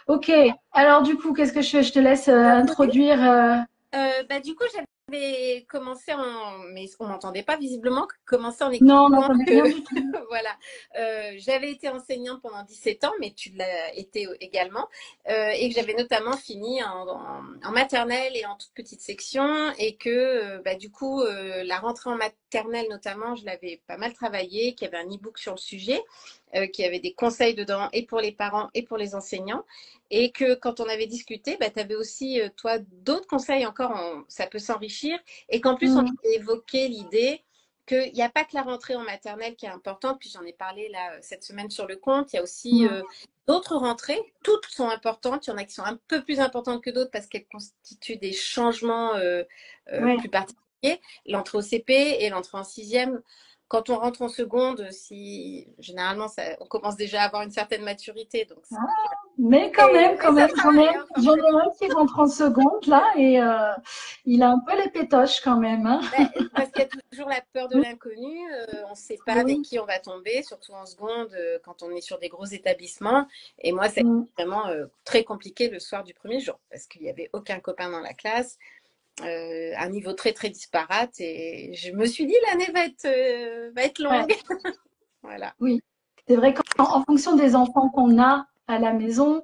Ok, alors du coup, qu'est-ce que je fais? Je te laisse introduire. Du coup, j'avais commencé en, mais on m'entendait pas visiblement, commencé en Non, on expliquant n'entendait que, rien du tout. voilà, j'avais été enseignante pendant 17 ans, mais tu l'as été également, et que j'avais notamment fini en maternelle et en toute petite section, et que, du coup, la rentrée en maternelle notamment, je l'avais pas mal travaillé, qu'il y avait un e-book sur le sujet, qu'il y avait des conseils dedans, et pour les parents et pour les enseignants. Et que quand on avait discuté, tu avais aussi, toi, d'autres conseils encore, ça peut s'enrichir. Et qu'en plus, on Hmm, avait évoqué l'idée qu'il n'y a pas que la rentrée en maternelle qui est importante. Puis j'en ai parlé là cette semaine sur le compte. Il y a aussi hmm. d'autres rentrées. Toutes sont importantes. Il y en a qui sont un peu plus importantes que d'autres parce qu'elles constituent des changements Ouais. plus particuliers. L'entrée au CP et l'entrée en sixième. Quand on rentre en seconde, si généralement on commence déjà à avoir une certaine maturité, donc Ah, mais mais quand ça même, travaille, hein, quand j'en même. ai un qui rentre en seconde là et il a un peu les pétoches quand même, hein. Parce qu'il y a toujours la peur de l'inconnu. On ne sait pas Mais avec oui. qui on va tomber, surtout en seconde, quand on est sur des gros établissements. Et moi, c'est Hmm. vraiment très compliqué le soir du premier jour, parce qu'il n'y avait aucun copain dans la classe, un niveau très, très disparate. Et je me suis dit, l'année va être Ouais, longue. Voilà. oui. C'est vrai qu'en fonction des enfants qu'on a à la maison,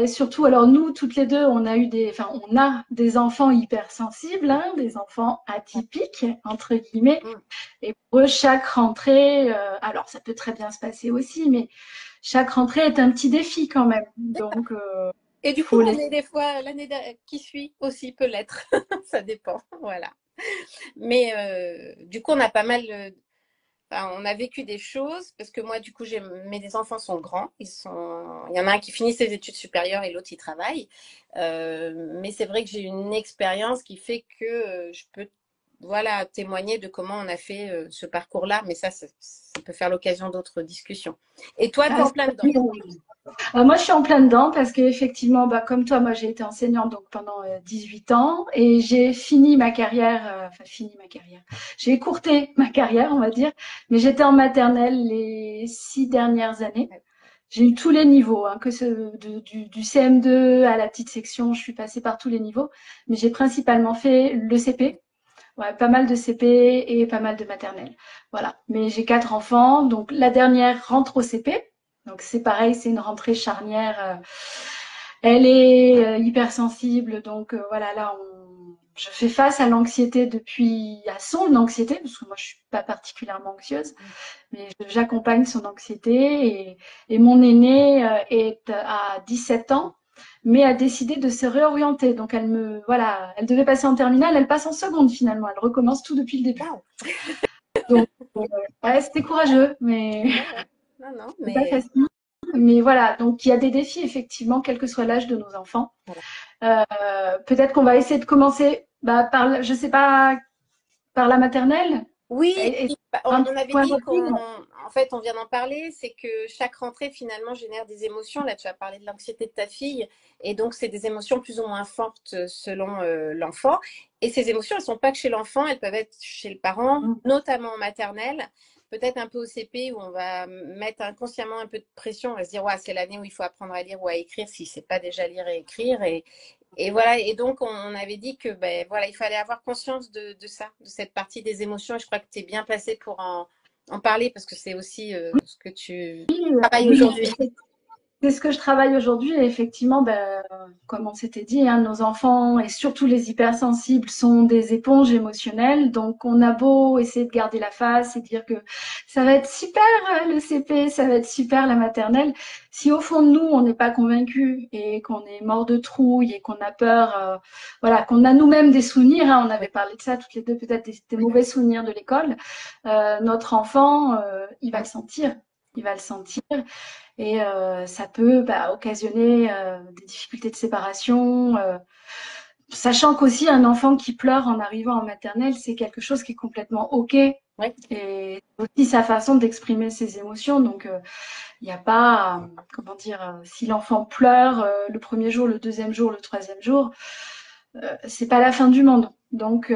surtout, alors nous, toutes les deux, on a des enfants hypersensibles, hein, des enfants atypiques, entre guillemets. Mm. Et pour eux, chaque rentrée, alors ça peut très bien se passer aussi, mais chaque rentrée est un petit défi quand même. Donc, Et il du coup, faut les. des fois, qui suit aussi peut l'être. Ça dépend. Voilà. Mais du coup, on a pas mal enfin, on a vécu des choses parce que moi, du coup, mes enfants sont grands. Il y en a un qui finit ses études supérieures et l'autre, il travaille. Mais c'est vrai que j'ai une expérience qui fait que je peux voilà, témoigner de comment on a fait ce parcours-là. Mais ça peut faire l'occasion d'autres discussions. Et toi, tu es Ah, en plein dedans. moi, je suis en plein dedans parce qu'effectivement, comme toi, moi, j'ai été enseignante donc pendant 18 ans et j'ai fini ma carrière, enfin fini ma carrière. J'ai écourté ma carrière, on va dire, mais j'étais en maternelle les 6 dernières années. J'ai eu tous les niveaux, hein, du CM2 à la petite section, je suis passée par tous les niveaux, mais j'ai principalement fait le CP. Ouais, pas mal de CP et pas mal de maternelle. Voilà. Mais j'ai 4 enfants, donc la dernière rentre au CP. Donc c'est pareil, c'est une rentrée charnière. Elle est hypersensible, donc voilà, là, je fais face à l'anxiété à son anxiété, parce que moi je suis pas particulièrement anxieuse, mais j'accompagne son anxiété et mon aînée est à 17 ans, mais a décidé de se réorienter. Donc voilà, elle devait passer en terminale, elle passe en seconde finalement, elle recommence tout depuis le début. Waouh. Donc ouais, c'était courageux, mais Ouais, ouais. Non, non, c'est pas mais facile. Mais voilà, donc il y a des défis effectivement, quel que soit l'âge de nos enfants. voilà. Peut-être qu'on va essayer de commencer je sais pas, par la maternelle. Oui, Et un petit on avait point dit rapide. en fait, on vient d'en parler, c'est que chaque rentrée finalement génère des émotions. Là, tu as parlé de l'anxiété de ta fille, et donc c'est des émotions plus ou moins fortes selon l'enfant. Et ces émotions, elles sont pas que chez l'enfant, elles peuvent être chez le parent, notamment en maternelle, peut-être un peu au CP où on va mettre inconsciemment un peu de pression, on va se dire ouais, c'est l'année où il faut apprendre à lire ou à écrire si c'est pas déjà lire et écrire, et voilà, et donc on avait dit que ben voilà, il fallait avoir conscience de ça, de cette partie des émotions. Et je crois que tu es bien placé pour en parler parce que c'est aussi ce que tu travailles Oui, aujourd'hui. c'est ce que je travaille aujourd'hui et effectivement, comme on s'était dit, hein, nos enfants et surtout les hypersensibles sont des éponges émotionnelles. Donc, on a beau essayer de garder la face et dire que ça va être super le CP, ça va être super la maternelle. Si au fond de nous, on n'est pas convaincu et qu'on est mort de trouille et qu'on a peur, voilà, qu'on a nous-mêmes des souvenirs, hein, on avait parlé de ça toutes les deux, peut-être des mauvais souvenirs de l'école, notre enfant, il va le sentir. Il va le sentir. Et ça peut occasionner des difficultés de séparation, sachant qu'aussi un enfant qui pleure en arrivant en maternelle, c'est quelque chose qui est complètement OK. Ouais. Et aussi sa façon d'exprimer ses émotions. Donc, il n'y a pas, comment dire, si l'enfant pleure le premier jour, le deuxième jour, le troisième jour, c'est pas la fin du monde. Donc,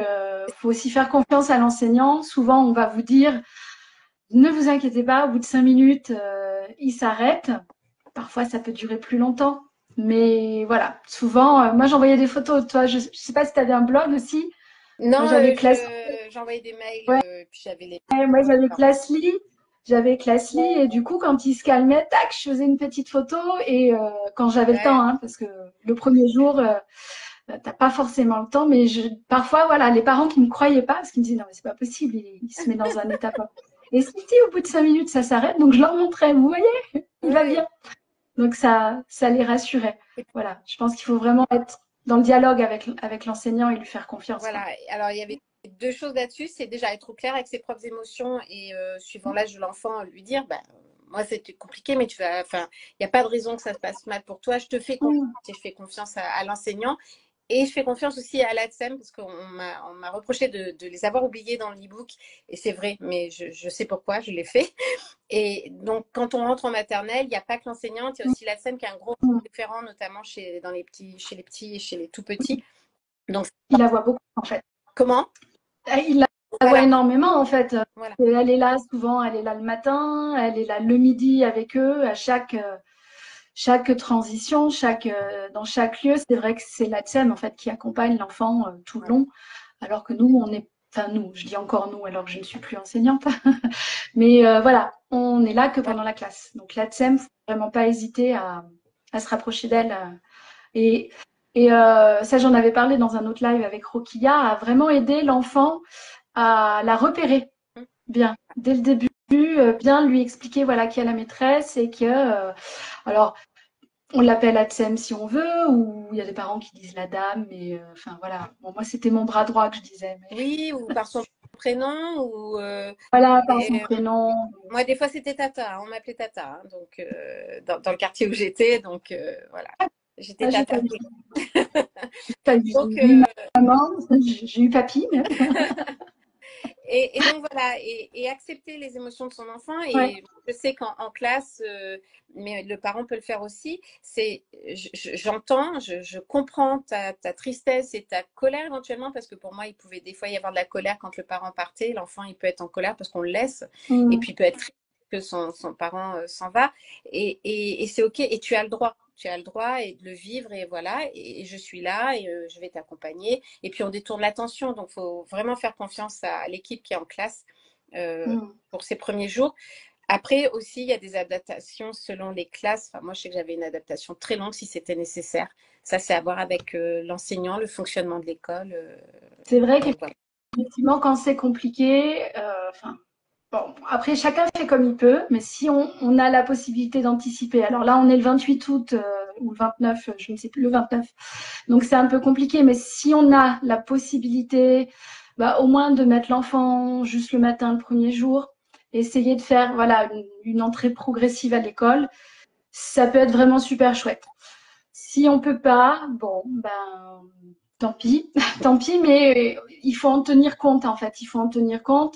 faut aussi faire confiance à l'enseignant. Souvent, on va vous dire, ne vous inquiétez pas, au bout de 5 minutes, il s'arrête. Parfois, ça peut durer plus longtemps. Mais voilà, souvent, moi j'envoyais des photos. Toi, je sais pas si tu avais un blog aussi. Moi Non, j'avais classé. j'envoyais des mails, Ouais, puis j'avais les moi j'avais parents. Classly. J'avais Classly et du coup, quand il se calmait, tac, je faisais une petite photo et quand j'avais le temps, Ouais, hein, parce que le premier jour, t'as pas forcément le temps, mais parfois, voilà, les parents qui me croyaient pas, parce qu'ils me disaient non, mais c'est pas possible, il se met dans un état pas. Et si, au bout de 5 minutes, ça s'arrête, donc je leur montrais, vous voyez, il va ouais. bien. Donc ça les rassurait. Voilà, je pense qu'il faut vraiment être dans le dialogue avec l'enseignant et lui faire confiance, quoi. Voilà. Alors, il y avait deux choses là-dessus. C'est déjà être au clair avec ses propres émotions et suivant l'âge de l'enfant, lui dire, bah, moi, c'était compliqué, mais enfin, il n'y a pas de raison que ça se passe mal pour toi. Je te fais confiance Mmh. et je fais confiance à l'enseignant. Et je fais confiance aussi à l'ATSEM parce on m'a reproché de les avoir oubliés dans l'e-book. Et c'est vrai, mais je sais pourquoi, je l'ai fait. Et donc, quand on rentre en maternelle, il n'y a pas que l'enseignante, il y a aussi l'ATSEM qui est un gros Mmh. référent, notamment chez les petits et chez les tout petits. Donc, Il la voit beaucoup, en fait. comment? Il la voit Voilà, énormément, en fait. voilà. Elle est là souvent, elle est là le matin, elle est là le midi avec eux, à chaque transition, dans chaque lieu. C'est vrai que c'est l'ATSEM, en fait, qui accompagne l'enfant tout le Voilà. long, alors que nous, enfin nous, je dis encore nous, alors que je ne suis plus enseignante. Mais voilà, on n'est là que Ouais. pendant la classe. Donc l'ATSEM, faut vraiment pas hésiter à se rapprocher d'elle. Et, ça, j'en avais parlé dans un autre live avec Rokia, à vraiment aider l'enfant à la repérer bien dès le début, bien lui expliquer voilà qui est la maîtresse et que alors on l'appelle Atsem si on veut, ou il y a des parents qui disent la dame, mais enfin voilà. Bon, moi c'était mon bras droit que je disais, mais Oui, ou par son prénom, ou voilà, par son et, prénom. moi des fois c'était Tata, hein, on m'appelait Tata, hein, donc dans le quartier où j'étais, donc voilà, j'étais Ah, j'ai pas Tata. eu, pas eu Donc ni maman, j'ai eu papy même. et donc voilà, et accepter les émotions de son enfant. Ouais. Et je sais qu'en classe, mais le parent peut le faire aussi, c'est j'entends, je comprends ta tristesse et ta colère éventuellement, parce que pour moi, il pouvait des fois y avoir de la colère quand le parent partait. L'enfant, il peut être en colère parce qu'on le laisse, et Mm. puis il peut être triste que son parent s'en va. Et c'est OK, et tu as le droit. Tu as le droit et de le vivre, et voilà, et je suis là et je vais t'accompagner. Et puis on détourne l'attention, donc il faut vraiment faire confiance à l'équipe qui est en classe Mm. pour ces premiers jours. Après aussi, il y a des adaptations selon les classes. Enfin, moi, je sais que j'avais une adaptation très longue si c'était nécessaire. Ça, c'est à voir avec l'enseignant, le fonctionnement de l'école. C'est vrai Donc voilà. qu'effectivement, quand c'est compliqué, enfin, bon, après, chacun fait comme il peut, mais si on a la possibilité d'anticiper. Alors là, on est le 28 août ou le 29, je ne sais plus, le 29. Donc c'est un peu compliqué, mais si on a la possibilité, bah, au moins de mettre l'enfant juste le matin, le premier jour, essayer de faire voilà une entrée progressive à l'école, ça peut être vraiment super chouette. Si on peut pas, bon, ben tant pis, tant pis, mais il faut en tenir compte en fait. Il faut en tenir compte,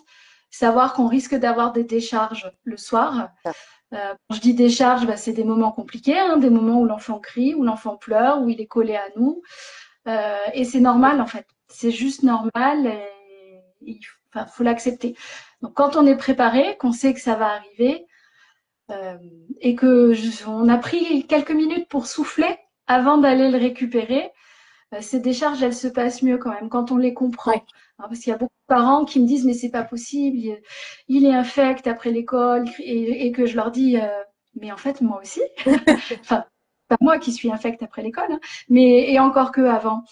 savoir qu'on risque d'avoir des décharges le soir. Quand je dis décharge, ben, c'est des moments compliqués, hein, des moments où l'enfant crie, où l'enfant pleure, où il est collé à nous. Et c'est normal en fait. C'est juste normal et enfin, faut l'accepter. Donc quand on est préparé, qu'on sait que ça va arriver, euh, et que on a pris quelques minutes pour souffler avant d'aller le récupérer, ces décharges, elles se passent mieux quand même quand on les Ouais. comprend. Hein, parce qu'il y a beaucoup de parents qui me disent mais c'est pas possible, il est infect après l'école et que je leur dis mais en fait moi aussi, enfin pas moi qui suis infect après l'école, hein, mais et encore que avant.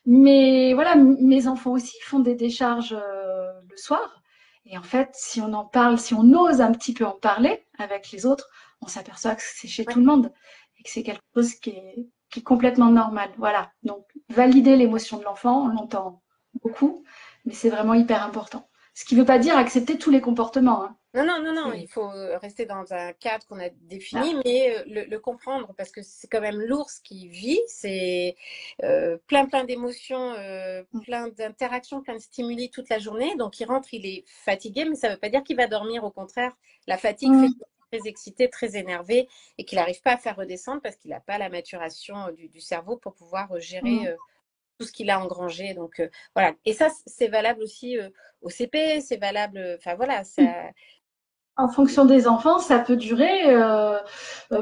Mais voilà, mes enfants aussi font des décharges le soir. Et en fait, si on en parle, si on ose un petit peu en parler avec les autres, on s'aperçoit que c'est chez tout Ouais. le monde et que c'est quelque chose qui est complètement normal. Voilà. Donc, valider l'émotion de l'enfant, on l'entend beaucoup, mais c'est vraiment hyper important. Ce qui ne veut pas dire accepter tous les comportements. Hein. Non, non, non, non, C'est il faut rester dans un cadre qu'on a défini, voilà. mais le comprendre, parce que c'est quand même l'ours qui vit, c'est plein d'émotions, plein d'interactions, plein de stimuli toute la journée. Donc il rentre, il est fatigué, mais ça ne veut pas dire qu'il va dormir. Au contraire, la fatigue fait Mmh, qu'il est très excité, très énervé, et qu'il n'arrive pas à faire redescendre parce qu'il n'a pas la maturation du cerveau pour pouvoir gérer mmh, tout ce qu'il a engrangé. Donc voilà. Et ça, c'est valable aussi au CP, c'est valable, enfin voilà, ça. En fonction des enfants, ça peut durer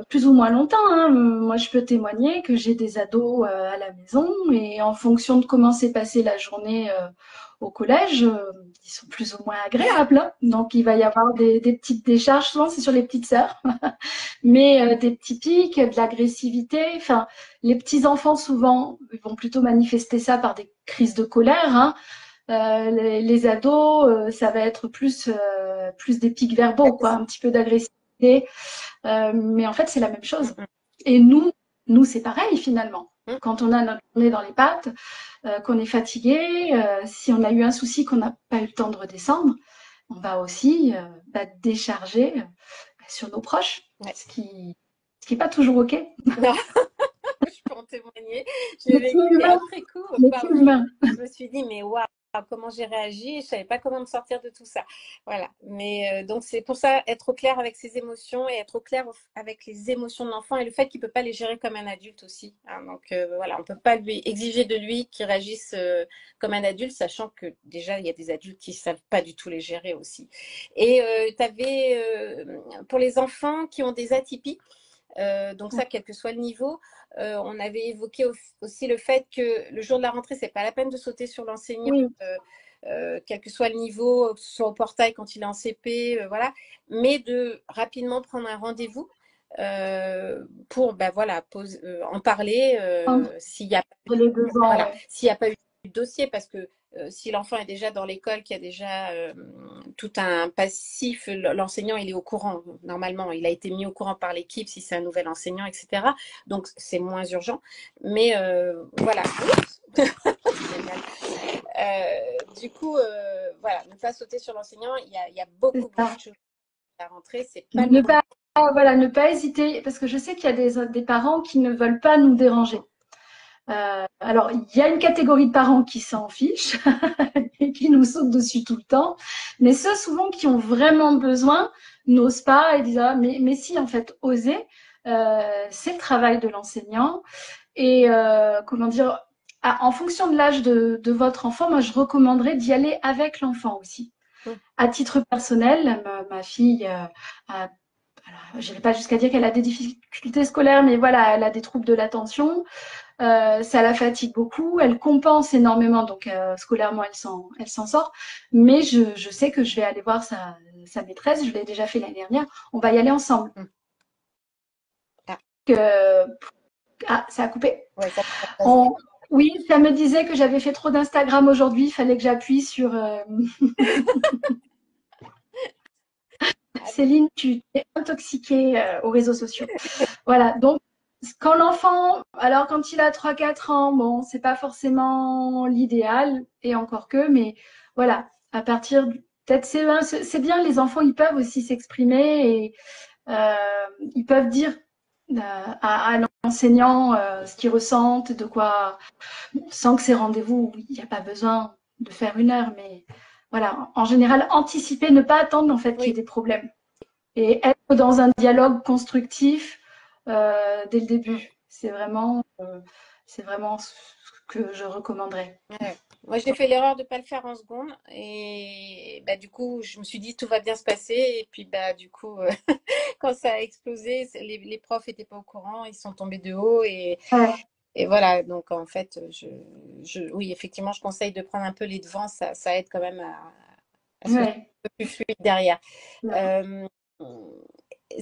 plus ou moins longtemps, hein. Moi, je peux témoigner que j'ai des ados à la maison et en fonction de comment s'est passée la journée au collège, ils sont plus ou moins agréables, hein. Donc, il va y avoir des petites décharges. Souvent, c'est sur les petites sœurs, mais des petits pics, de l'agressivité. Enfin, les petits enfants, souvent, ils vont plutôt manifester ça par des crises de colère, hein. Les ados, ça va être plus des pics verbaux, quoi, un petit peu d'agressivité. Mais en fait, c'est la même chose. Et nous, c'est pareil finalement. Quand on a notre nez dans les pattes, qu'on est fatigué, si on a eu un souci qu'on n'a pas eu le temps de redescendre, on va aussi décharger sur nos proches, ce qui n'est pas toujours OK. Non. Je peux en témoigner. J'ai vécu après coup. Je me suis dit, mais waouh, comment j'ai réagi. Je savais pas comment me sortir de tout ça. Voilà. Mais donc, c'est pour ça, être au clair avec ses émotions et être au clair avec les émotions de l'enfant et le fait qu'il peut pas les gérer comme un adulte aussi, hein. Donc, voilà, on peut pas lui exiger de lui qu'il réagisse comme un adulte, sachant que déjà, il y a des adultes qui savent pas du tout les gérer aussi. Et tu avais, pour les enfants qui ont des atypies, donc ça, quel que soit le niveau, on avait évoqué aussi le fait que le jour de la rentrée, c'est pas la peine de sauter sur l'enseignant, oui. Quel que soit le niveau, que ce soit au portail quand il est en CP, voilà, mais de rapidement prendre un rendez-vous pour voilà, en parler s'il n'y a, voilà, s'il n'y a pas eu de dossier, parce que si l'enfant est déjà dans l'école, qu'il y a déjà tout un passif, l'enseignant il est au courant, normalement il a été mis au courant par l'équipe si c'est un nouvel enseignant, etc. Donc c'est moins urgent, mais voilà. Du coup, voilà, ne pas sauter sur l'enseignant, il y a beaucoup de choses à rentrer, c'est pas ne pas hésiter, parce que je sais qu'il y a des parents qui ne veulent pas nous déranger. Alors, il y a une catégorie de parents qui s'en fichent et qui nous sautent dessus tout le temps, mais ceux souvent qui ont vraiment besoin n'osent pas et disent mais si, en fait, oser, c'est le travail de l'enseignant. Et comment dire, en fonction de l'âge de votre enfant, moi, je recommanderais d'y aller avec l'enfant aussi. À titre personnel, ma fille je n'irai pas jusqu'à dire qu'elle a des difficultés scolaires, mais voilà, elle a des troubles de l'attention. Ça la fatigue beaucoup, elle compense énormément, donc scolairement elle s'en sort. Mais je sais que je vais aller voir sa maîtresse, je l'ai déjà fait l'année dernière, on va y aller ensemble. Ça a coupé. Ouais, oui, ça me disait que j'avais fait trop d'Instagram aujourd'hui, il fallait que j'appuie sur... Céline, tu t'es intoxiquée aux réseaux sociaux. Voilà, donc quand l'enfant, alors quand il a 3-4 ans, bon, c'est pas forcément l'idéal, et encore que, mais voilà, à partir peut-être CE1, c'est bien, les enfants, ils peuvent aussi s'exprimer et ils peuvent dire à l'enseignant ce qu'ils ressentent, de quoi, sans que ces rendez-vous, il n'y a pas besoin de faire 1 heure, mais voilà, en général, anticiper, ne pas attendre en fait qu'il y ait des problèmes et être dans un dialogue constructif dès le début. C'est vraiment ce que je recommanderais. Ouais. Moi, j'ai fait l'erreur de ne pas le faire en seconde et du coup, je me suis dit tout va bien se passer et puis du coup, quand ça a explosé, les profs n'étaient pas au courant, ils sont tombés de haut et voilà. Donc en fait, oui, effectivement, je conseille de prendre un peu les devants, ça aide quand même à ce que ce soit un peu plus fluide derrière.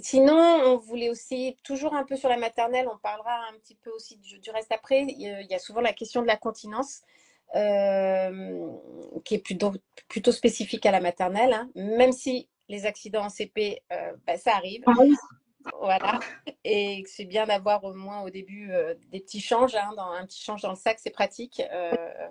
Sinon, on voulait aussi, toujours un peu sur la maternelle, on parlera un petit peu aussi du reste après. Il y a souvent la question de la continence qui est plutôt spécifique à la maternelle, hein. Même si les accidents en CP, ça arrive. Voilà. Et c'est bien d'avoir au moins au début des petits changes, hein, un petit change dans le sac, c'est pratique.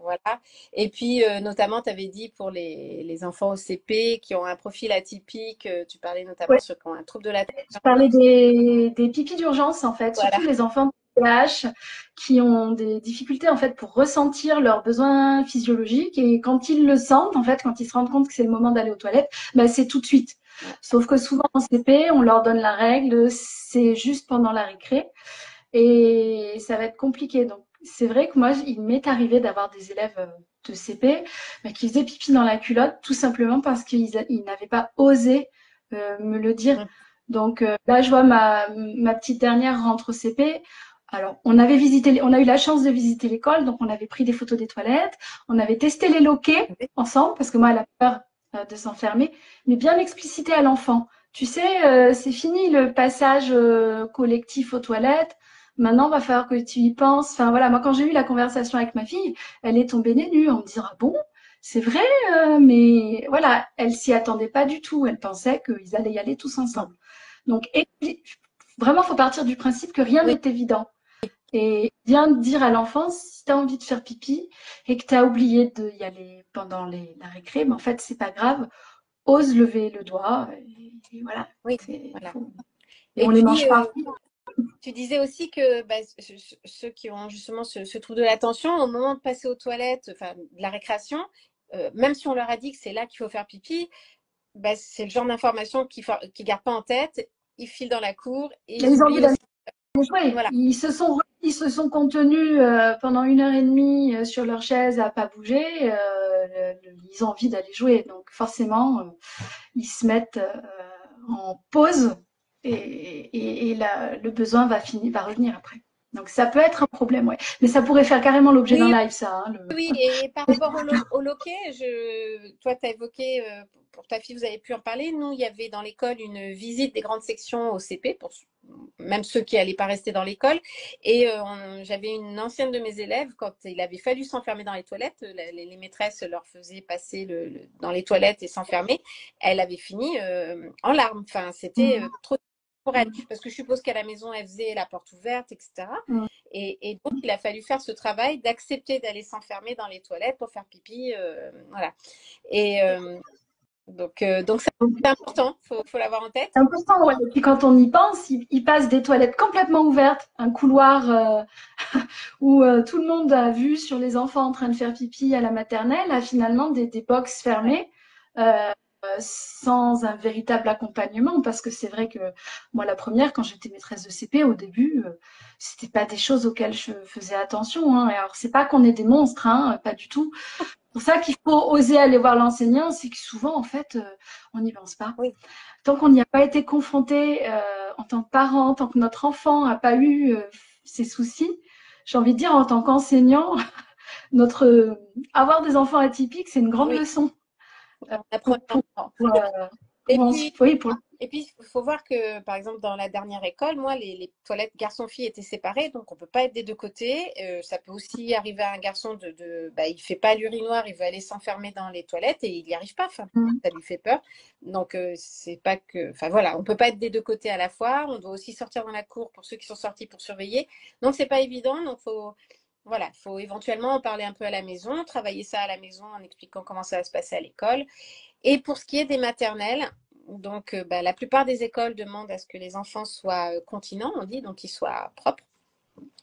Voilà. Et puis, notamment, tu avais dit pour les enfants au CP qui ont un profil atypique, tu parlais notamment ceux qui ont un trouble de l'attention. Je parlais des pipis d'urgence, en fait, surtout les enfants TDAH qui ont des difficultés en fait pour ressentir leurs besoins physiologiques et quand ils le sentent, en fait, quand ils se rendent compte que c'est le moment d'aller aux toilettes, c'est tout de suite. Sauf que souvent en CP, on leur donne la règle, c'est juste pendant la récré et ça va être compliqué. Donc c'est vrai que moi, il m'est arrivé d'avoir des élèves de CP qui faisaient pipi dans la culotte tout simplement parce qu'ils n'avaient pas osé me le dire. Donc là, je vois ma petite dernière rentre au CP. Alors, on a eu la chance de visiter l'école, donc on avait pris des photos des toilettes, on avait testé les loquets ensemble, parce que moi, elle a peur de s'enfermer, mais bien explicité à l'enfant. Tu sais, c'est fini le passage collectif aux toilettes. Maintenant, va falloir que tu y penses. Enfin voilà, moi quand j'ai eu la conversation avec ma fille, elle est tombée des nues en me disant ah bon, c'est vrai, mais voilà, elle s'y attendait pas du tout. Elle pensait qu'ils allaient y aller tous ensemble. Donc vraiment, faut partir du principe que rien n'est évident. Et bien dire à l'enfant, si tu as envie de faire pipi et que tu as oublié d'y aller pendant la récré, mais en fait, c'est pas grave. Ose lever le doigt. Et voilà. Oui, voilà. Et on les mange pas. Tu disais aussi que ceux qui ont justement ce trouble de l'attention, au moment de passer aux toilettes, enfin de la récréation, même si on leur a dit que c'est là qu'il faut faire pipi, c'est le genre d'information qu'ils ne gardent pas en tête. Ils filent dans la cour et ils oublient aussi. Voilà. Ils se sont contenus pendant 1 heure et demie sur leur chaise à pas bouger. Ils ont envie d'aller jouer, donc forcément ils se mettent en pause et le besoin va revenir après. Donc ça peut être un problème, ouais. Mais ça pourrait faire carrément l'objet d'un live, ça. Hein, Oui, et par rapport au loquet, toi, tu as évoqué, pour ta fille, vous avez pu en parler. Nous, il y avait dans l'école une visite des grandes sections au CP, pour même ceux qui n'allaient pas rester dans l'école. Et j'avais une ancienne de mes élèves, quand il avait fallu s'enfermer dans les toilettes, les maîtresses leur faisaient passer dans les toilettes et s'enfermer. Elle avait fini en larmes. Enfin, c'était trop pour elle, parce que je suppose qu'à la maison, elle faisait la porte ouverte, etc. Et donc, il a fallu faire ce travail d'accepter d'aller s'enfermer dans les toilettes pour faire pipi. Voilà. Et donc c'est important, il faut l'avoir en tête. C'est important, ouais. Et puis quand on y pense, il passe des toilettes complètement ouvertes, un couloir où tout le monde a vu sur les enfants en train de faire pipi à la maternelle, à finalement des box fermées. Sans un véritable accompagnement, parce que c'est vrai que moi, la première, quand j'étais maîtresse de CP, au début, c'était pas des choses auxquelles je faisais attention. Hein. Et alors, c'est pas qu'on est des monstres, hein, pas du tout. C'est pour ça qu'il faut oser aller voir l'enseignant, c'est que souvent, en fait, on n'y pense pas. Oui. Tant qu'on n'y a pas été confronté en tant que parent, tant que notre enfant n'a pas eu ces soucis, j'ai envie de dire, en tant qu'enseignant, avoir des enfants atypiques, c'est une grande leçon. Et puis, il faut voir que, par exemple, dans la dernière école, moi, les toilettes garçons-filles étaient séparées, donc on ne peut pas être des deux côtés. Ça peut aussi arriver à un garçon il ne fait pas l'urinoir, il veut aller s'enfermer dans les toilettes et il n'y arrive pas. Enfin, ça lui fait peur. Donc, c'est pas que. Enfin, voilà, on ne peut pas être des deux côtés à la fois. On doit aussi sortir dans la cour pour ceux qui sont sortis pour surveiller. Donc, c'est pas évident. Donc, il faut éventuellement en parler un peu à la maison, travailler ça à la maison en expliquant comment ça va se passer à l'école. Et pour ce qui est des maternelles, donc la plupart des écoles demandent à ce que les enfants soient continents, on dit, donc qu'ils soient propres,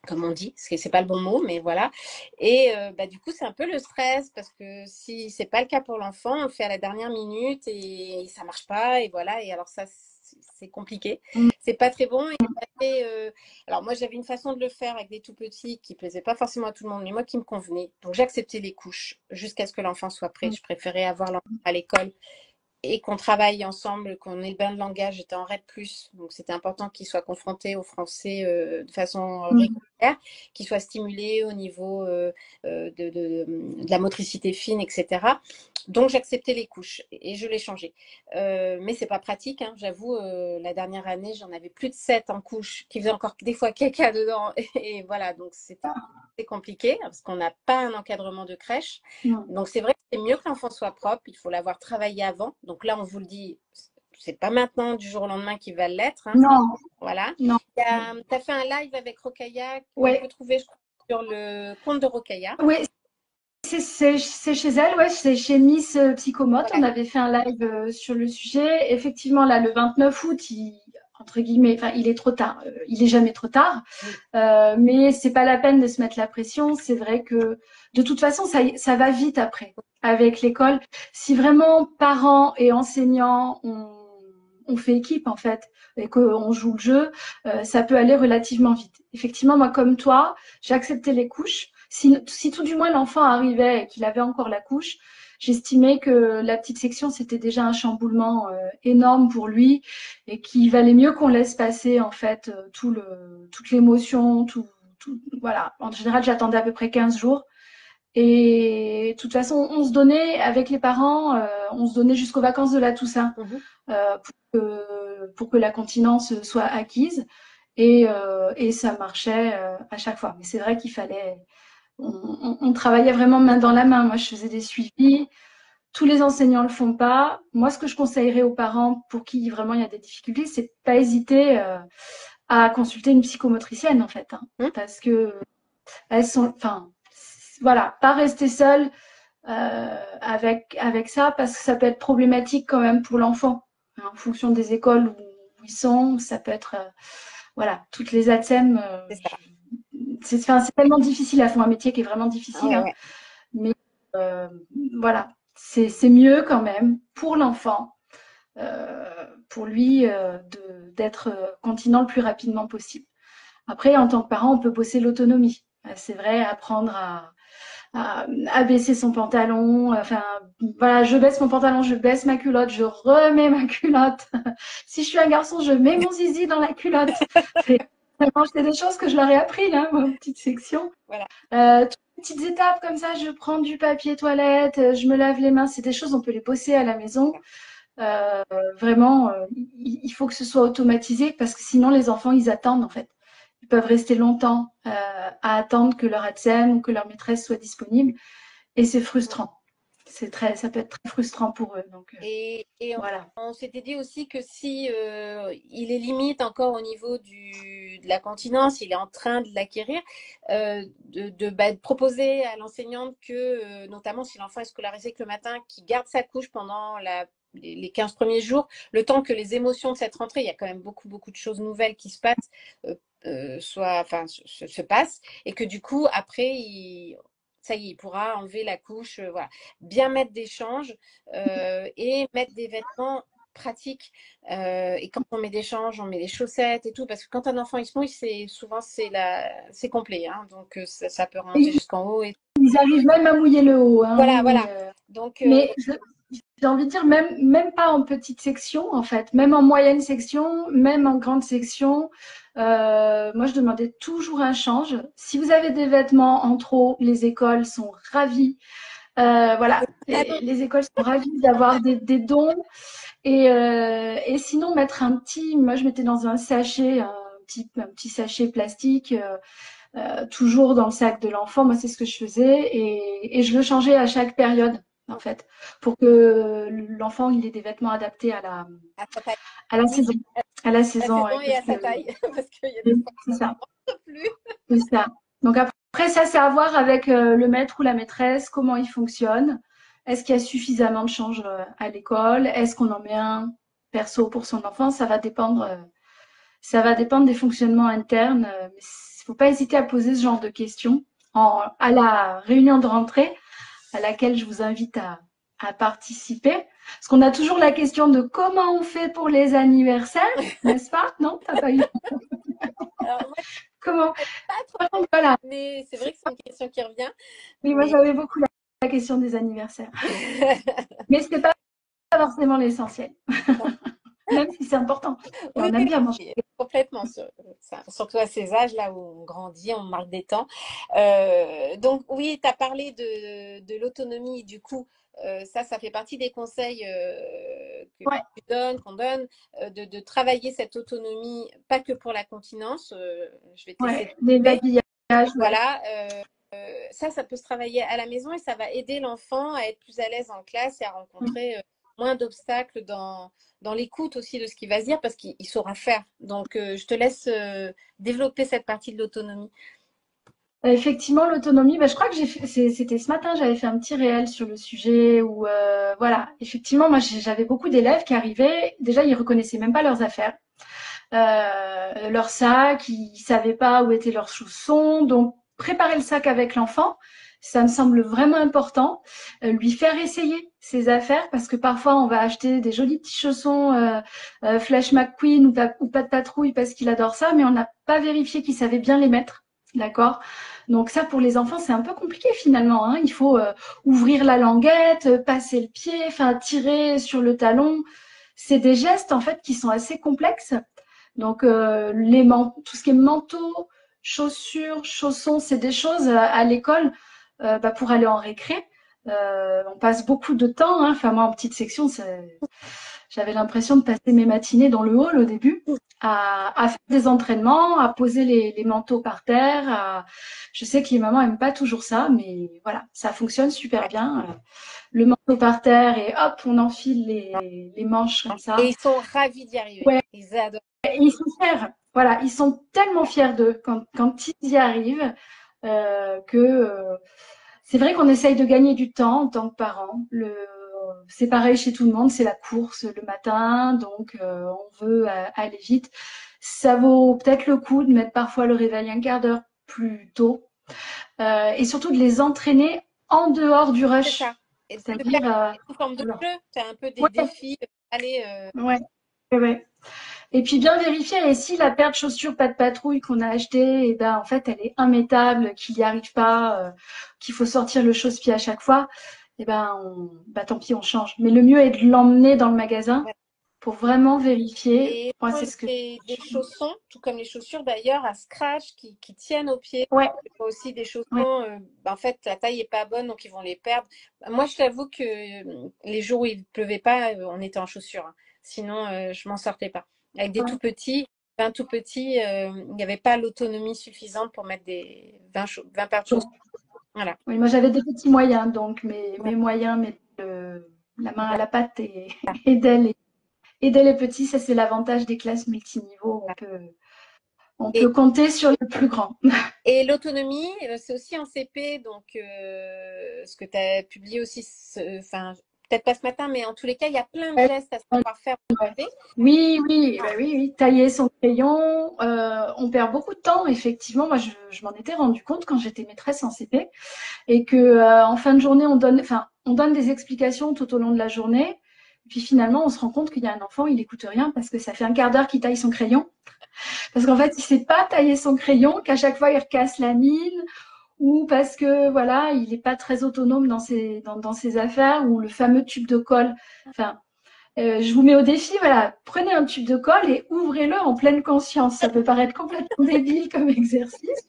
comme on dit, ce n'est pas le bon mot, mais voilà. Et du coup, c'est un peu le stress, parce que si ce n'est pas le cas pour l'enfant, on le fait à la dernière minute et ça ne marche pas, et voilà. Et alors ça, c'est compliqué. C'est pas très bon. Alors moi, j'avais une façon de le faire avec des tout petits qui plaisait pas forcément à tout le monde, mais moi qui me convenait. Donc j'acceptais les couches jusqu'à ce que l'enfant soit prêt. Je préférais avoir l'enfant à l'école et qu'on travaille ensemble, qu'on ait le bain de langage. J'étais en RED+, donc c'était important qu'il soit confronté au français de façon régulière, qu'il soit stimulé au niveau de la motricité fine, etc. Donc j'acceptais les couches et je les changeais. Mais c'est pas pratique, hein, j'avoue. La dernière année, j'en avais plus de 7 en couche qui faisaient encore des fois caca dedans. Et voilà, donc c'était compliqué parce qu'on n'a pas un encadrement de crèche. Donc c'est vrai que c'est mieux que l'enfant soit propre, il faut l'avoir travaillé avant. Donc là, on vous le dit, c'est pas maintenant du jour au lendemain qu'il va l'être. Hein. Non. Voilà. Non. Tu as fait un live avec Rokhaya qu'on peut trouver, je crois, sur le compte de Rokhaya. Oui, c'est chez elle, ouais, c'est chez Miss Psychomote. Voilà. On avait fait un live sur le sujet. Effectivement, là, le 29 août, entre guillemets, enfin, il est trop tard. Il est jamais trop tard. Mais c'est pas la peine de se mettre la pression. C'est vrai que de toute façon, ça va vite après avec l'école. Si vraiment parents et enseignants on fait équipe en fait et qu'on joue le jeu, ça peut aller relativement vite. Effectivement, moi comme toi, j'ai accepté les couches. Si tout du moins l'enfant arrivait et qu'il avait encore la couche, j'estimais que la petite section, c'était déjà un chamboulement énorme pour lui et qu'il valait mieux qu'on laisse passer en fait toute l'émotion, voilà. En général, j'attendais à peu près 15 jours. Et de toute façon, on se donnait avec les parents, on se donnait jusqu'aux vacances de la Toussaint pour que la continence soit acquise. Et ça marchait à chaque fois. Mais c'est vrai qu'il fallait. On travaillait vraiment main dans la main. Moi, je faisais des suivis. Tous les enseignants le font pas. Moi, ce que je conseillerais aux parents pour qui vraiment il y a des difficultés, c'est de pas hésiter à consulter une psychomotricienne en fait, hein, parce que elles sont, enfin, voilà, pas rester seule avec ça parce que ça peut être problématique quand même pour l'enfant. En fonction des écoles où ils sont, ça peut être, voilà, toutes les ATSEM. C'est tellement difficile, elles font un métier qui est vraiment difficile, hein. Mais voilà, c'est mieux quand même pour l'enfant, pour lui, d'être continent le plus rapidement possible. Après, en tant que parent, on peut bosser l'autonomie. C'est vrai, apprendre à baisser son pantalon. Enfin, voilà, je baisse mon pantalon, je baisse ma culotte, je remets ma culotte. Si je suis un garçon, je mets mon zizi dans la culotte. C'est des choses que je leur ai appris, là, ma petite section. Voilà. Toutes les petites étapes comme ça, je prends du papier toilette, je me lave les mains. C'est des choses, on peut les bosser à la maison. Vraiment, il faut que ce soit automatisé parce que sinon, les enfants, ils attendent, en fait. Ils peuvent rester longtemps à attendre que leur ATSEM ou que leur maîtresse soit disponible. Et c'est frustrant. Ça peut être très frustrant pour eux. Donc, et voilà. on s'était dit aussi que si il est limite encore au niveau de la continence, il est en train de l'acquérir, de proposer à l'enseignante que, notamment si l'enfant est scolarisé que le matin, qu'il garde sa couche pendant les 15 premiers jours, le temps que les émotions de cette rentrée, il y a quand même beaucoup de choses nouvelles qui se passent, se passent, et que du coup, après, ça y est, il pourra enlever la couche, voilà. Bien mettre des changes et mettre des vêtements pratiques. Et quand on met des changes, on met des chaussettes et tout, parce que quand un enfant il se mouille, c'est complet, hein, donc ça peut remonter jusqu'en haut. Ils arrivent même à mouiller le haut. Hein, voilà. Donc, mais j'ai envie de dire, même pas en petite section, en fait, même en moyenne section, même en grande section. Moi, je demandais toujours un change. Si vous avez des vêtements en trop, les écoles sont ravies. Voilà, les écoles sont ravies d'avoir des dons. Et sinon, mettre moi, je mettais dans un sachet, un petit sachet plastique, toujours dans le sac de l'enfant. Moi, c'est ce que je faisais. Et je le changeais à chaque période, en fait, pour que l'enfant il ait des vêtements adaptés à la saison. À la saison, et à sa taille. Parce qu'il y a des fois, c'est ça. Plus. C'est ça. Donc après, ça, c'est à voir avec le maître ou la maîtresse, comment il fonctionne. Est-ce qu'il y a suffisamment de change à l'école? Est-ce qu'on en met un perso pour son enfant? Ça va dépendre des fonctionnements internes. Mais il ne faut pas hésiter à poser ce genre de questions à la réunion de rentrée à laquelle je vous invite à participer. Parce qu'on a toujours la question de comment on fait pour les anniversaires, n'est-ce pas? Non, t'as pas eu. Alors, moi, Comment? pas trop, voilà. Mais c'est vrai que c'est une question qui revient. Oui, moi j'avais beaucoup la question des anniversaires. Mais ce n'est pas forcément l'essentiel. Même si c'est important. Et on aime bien manger. Complètement. Surtout à ces âges-là où on grandit, on marque des temps. Donc oui, tu as parlé de l'autonomie. Du coup, ça fait partie des conseils qu'on donne, de travailler cette autonomie, pas que pour la continence. Je vais t'essayer des babillages. Voilà. Ça peut se travailler à la maison et ça va aider l'enfant à être plus à l'aise en classe et à rencontrer moins d'obstacles dans l'écoute aussi de ce qu'il va se dire parce qu'il saura faire. Donc, je te laisse développer cette partie de l'autonomie. Effectivement, l'autonomie, je crois que c'était ce matin, j'avais fait un petit réel sur le sujet où, voilà, effectivement, moi, j'avais beaucoup d'élèves qui arrivaient, déjà, ils reconnaissaient même pas leurs affaires, leur sac, ils savaient pas où étaient leurs chaussons, donc préparer le sac avec l'enfant, ça me semble vraiment important. Lui faire essayer ses affaires parce que parfois on va acheter des jolis petits chaussons Flash McQueen ou pas de patrouille parce qu'il adore ça, mais on n'a pas vérifié qu'il savait bien les mettre. D'accord? Donc ça, pour les enfants, c'est un peu compliqué finalement, hein. Il faut ouvrir la languette, passer le pied, enfin tirer sur le talon. C'est des gestes en fait qui sont assez complexes. Donc tout ce qui est manteau, chaussures, chaussons, c'est des choses à l'école pour aller en récré. On passe beaucoup de temps, hein. Enfin moi en petite section, j'avais l'impression de passer mes matinées dans le hall au début, à faire des entraînements, à poser les manteaux par terre. Je sais que les mamans n'aiment pas toujours ça, mais voilà, ça fonctionne super bien. Le manteau par terre et hop, on enfile les manches comme Et ça. ils sont ravis d'y arriver. Ouais, Ils adorent. et ils sont fiers. Voilà, ils sont tellement fiers d'eux quand ils y arrivent que c'est vrai qu'on essaye de gagner du temps en tant que parents. C'est pareil chez tout le monde, c'est la course le matin, donc on veut aller vite. Ça vaut peut-être le coup de mettre parfois le réveil un quart d'heure plus tôt et surtout de les entraîner en dehors du C'est ça. rush. Et de faire C'est-à-dire, sous forme de voilà. jeu. Tu as un peu des Ouais, défis. Allez, ouais, ouais, ouais. Et puis bien vérifier, et si la paire de chaussures pas de patrouille qu'on a achetée, et ben en fait elle est immétable, qu'il n'y arrive pas, qu'il faut sortir le chausse-pied à chaque fois, et ben tant pis, on change. Mais le mieux est de l'emmener dans le magasin ouais. pour vraiment vérifier. Et Moi, moi, c'est ce que des chaussons, tout comme les chaussures d'ailleurs, à scratch qui tiennent au pied. ouais, Il faut aussi des chaussons, ouais. en fait, la taille n'est pas bonne, donc ils vont les perdre. Moi, je t'avoue que les jours où il pleuvait pas, on était en chaussures, hein. Sinon, je m'en sortais pas. Avec des Ouais. tout petits, 20 tout petits, il n'y avait pas l'autonomie suffisante pour mettre des 20 paires de chaussures. Voilà. Oui, moi j'avais des petits moyens, donc mes Voilà. moyens mettaient la main à la pâte et aidaient les petits. Ça, c'est l'avantage des classes multiniveaux. On Et, peut compter sur les plus grands. et l'autonomie, c'est aussi en CP, donc ce que tu as publié aussi, enfin, peut-être pas ce matin, mais en tous les cas, il y a plein de gestes à savoir faire en Ouais. CP. Oui, oui, bah oui, oui, tailler son crayon, on perd beaucoup de temps, effectivement. Moi, je m'en étais rendu compte quand j'étais maîtresse en CP et que en fin de journée, on donne des explications tout au long de la journée. Puis finalement, on se rend compte qu'il y a un enfant, il n'écoute rien parce que ça fait un quart d'heure qu'il taille son crayon. Parce qu'en fait, il ne sait pas tailler son crayon, qu'à chaque fois, il recasse la mine ou parce que voilà, il n'est pas très autonome dans ses affaires ou le fameux tube de colle. Enfin, je vous mets au défi, voilà, prenez un tube de colle et ouvrez-le en pleine conscience. Ça peut paraître complètement débile comme exercice,